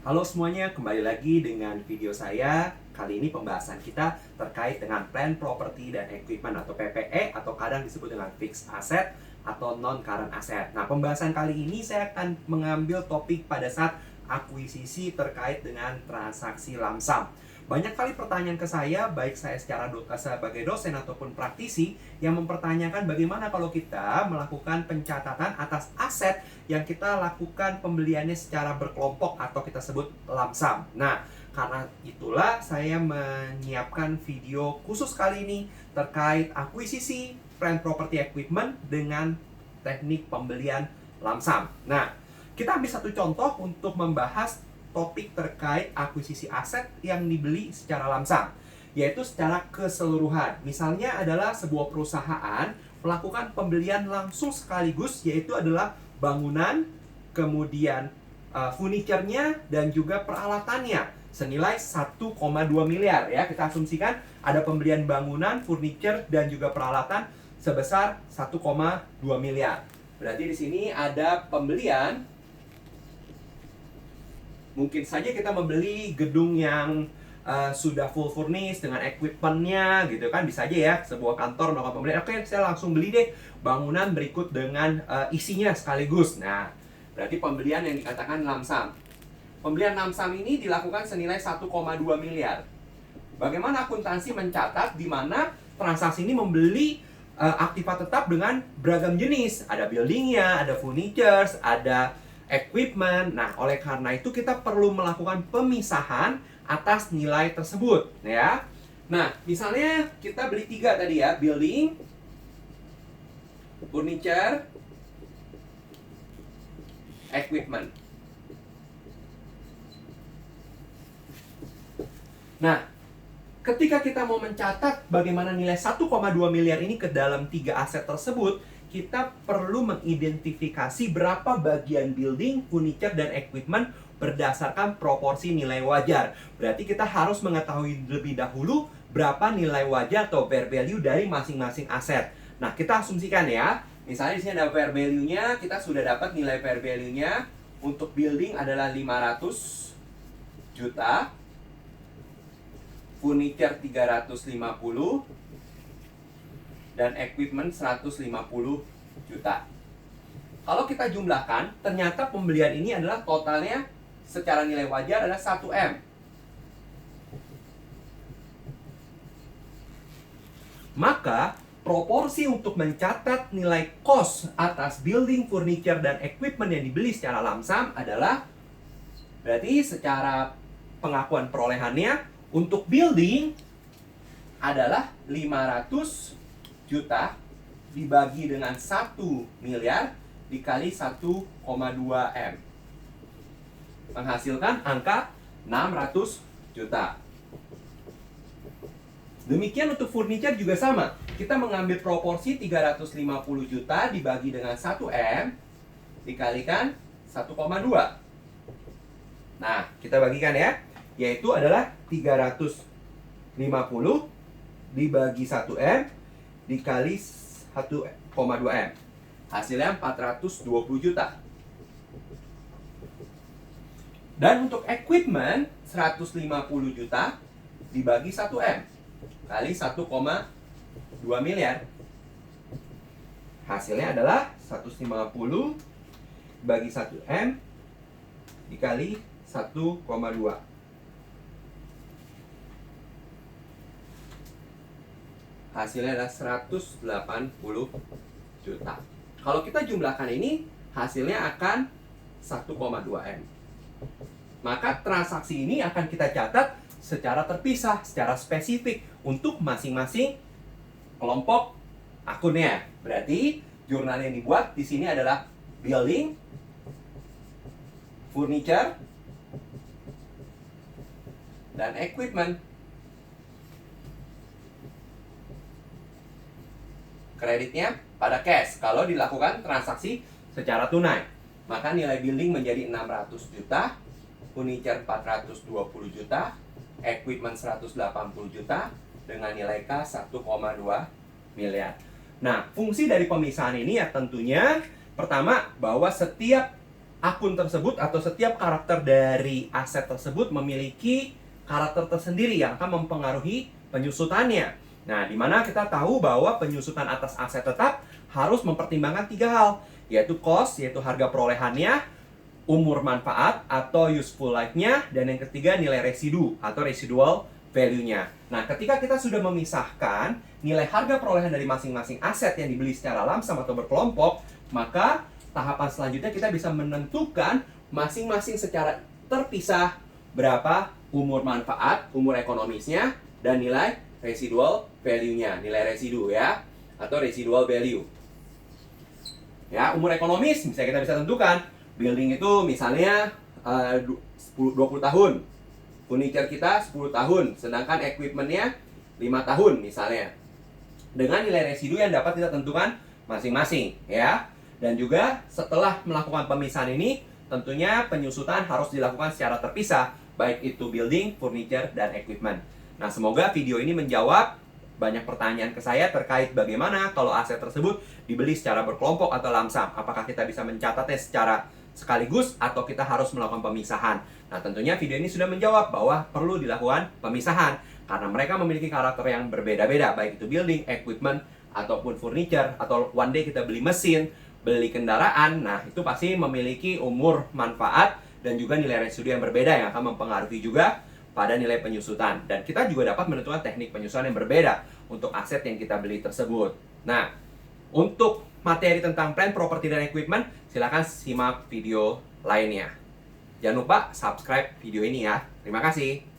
Halo semuanya, kembali lagi dengan video saya. Kali ini pembahasan kita terkait dengan Plant Property dan Equipment atau PPE atau kadang disebut dengan Fixed Asset atau Non-Current Asset. Nah, pembahasan kali ini saya akan mengambil topik pada saat akuisisi terkait dengan transaksi lamsam. Banyak kali pertanyaan ke saya, baik saya sebagai dosen ataupun praktisi, yang mempertanyakan bagaimana kalau kita melakukan pencatatan atas aset yang kita lakukan pembeliannya secara berkelompok atau kita sebut lamsam. Nah, karena itulah saya menyiapkan video khusus kali ini terkait akuisisi plant property equipment dengan teknik pembelian lamsam. Nah, kita ambil satu contoh untuk membahas topik terkait akuisisi aset yang dibeli secara lamsam, yaitu secara keseluruhan. Misalnya adalah sebuah perusahaan melakukan pembelian langsung sekaligus, yaitu adalah bangunan, kemudian furniture-nya, dan juga peralatannya senilai 1,2 miliar ya. Kita asumsikan ada pembelian bangunan, furniture, dan juga peralatan sebesar 1,2 miliar. Berarti di sini ada pembelian. Mungkin saja kita membeli gedung yang sudah full furnished dengan equipment-nya gitu kan, bisa aja ya sebuah kantor melakukan pembelian. Oke, saya langsung beli deh bangunan berikut dengan isinya sekaligus. Nah, berarti pembelian yang dikatakan lamsam. Pembelian lamsam ini dilakukan senilai 1,2 miliar. Bagaimana akuntansi mencatat di mana transaksi ini membeli aktiva tetap dengan beragam jenis. Ada buildingnya, ada furnitures, ada equipment. Nah, oleh karena itu kita perlu melakukan pemisahan atas nilai tersebut, ya. Nah, misalnya kita beli 3 tadi ya, building, furniture, equipment. Nah, ketika kita mau mencatat bagaimana nilai 1,2 miliar ini ke dalam 3 aset tersebut, kita perlu mengidentifikasi berapa bagian building, furniture, dan equipment berdasarkan proporsi nilai wajar. Berarti kita harus mengetahui lebih dahulu berapa nilai wajar atau fair value dari masing-masing aset. Nah, kita asumsikan ya, misalnya di sini ada fair value-nya, kita sudah dapat nilai fair value-nya. Untuk building adalah 500 juta, furniture 350, dan equipment 150 juta. Kalau kita jumlahkan, ternyata pembelian ini adalah totalnya secara nilai wajar adalah 1M. Maka, proporsi untuk mencatat nilai cost atas building, furniture, dan equipment yang dibeli secara lamsam adalah, berarti secara pengakuan perolehannya, untuk building adalah 500 juta dibagi dengan 1 miliar dikali 1,2 M, menghasilkan angka 600 juta. Demikian untuk furniture juga sama. Kita mengambil proporsi 350 juta dibagi dengan 1 M dikalikan 1,2. Nah, kita bagikan ya, yaitu adalah 350 dibagi 1 M dikali 1,2 M. Hasilnya 420 juta. Dan untuk equipment 150 juta dibagi 1 M kali 1,2 miliar. Hasilnya adalah 150 bagi 1 M dikali 1,2. Hasilnya adalah 180 juta. Kalau kita jumlahkan ini, hasilnya akan 1,2 M. Maka transaksi ini akan kita catat secara terpisah, secara spesifik untuk masing-masing kelompok akunnya. Berarti jurnal yang dibuat di sini adalah building, furniture, dan equipment. Kreditnya pada cash kalau dilakukan transaksi secara tunai. Maka nilai building menjadi 600 juta, furniture 420 juta, equipment 180 juta, dengan nilai K 1,2 miliar. Nah, fungsi dari pemisahan ini ya tentunya pertama bahwa setiap akun tersebut atau setiap karakter dari aset tersebut memiliki karakter tersendiri yang akan mempengaruhi penyusutannya. Nah, di mana kita tahu bahwa penyusutan atas aset tetap harus mempertimbangkan 3 hal, yaitu cost, yaitu harga perolehannya, umur manfaat atau useful life-nya, dan yang ketiga nilai residu atau residual value-nya. Nah, ketika kita sudah memisahkan nilai harga perolehan dari masing-masing aset yang dibeli secara lamsam atau berkelompok, maka tahapan selanjutnya kita bisa menentukan masing-masing secara terpisah berapa umur manfaat, umur ekonomisnya, dan nilai residual value-nya, nilai residu ya, atau residual value. Ya, umur ekonomis misalnya kita bisa tentukan building itu misalnya 20 tahun, furniture kita 10 tahun, sedangkan equipment-nya 5 tahun misalnya. Dengan nilai residu yang dapat kita tentukan masing-masing ya. Dan juga setelah melakukan pemisahan ini, tentunya penyusutan harus dilakukan secara terpisah, baik itu building, furniture, dan equipment. Nah, semoga video ini menjawab banyak pertanyaan ke saya terkait bagaimana kalau aset tersebut dibeli secara berkelompok atau lamsam. Apakah kita bisa mencatatnya secara sekaligus atau kita harus melakukan pemisahan. Nah, tentunya video ini sudah menjawab bahwa perlu dilakukan pemisahan karena mereka memiliki karakter yang berbeda-beda, baik itu building, equipment, ataupun furniture, atau one day kita beli mesin, beli kendaraan. Nah, itu pasti memiliki umur manfaat dan juga nilai residu yang berbeda yang akan mempengaruhi juga pada nilai penyusutan. Dan kita juga dapat menentukan teknik penyusutan yang berbeda untuk aset yang kita beli tersebut. Nah, untuk materi tentang plan, properti, dan equipment, silakan simak video lainnya. Jangan lupa subscribe video ini ya. Terima kasih.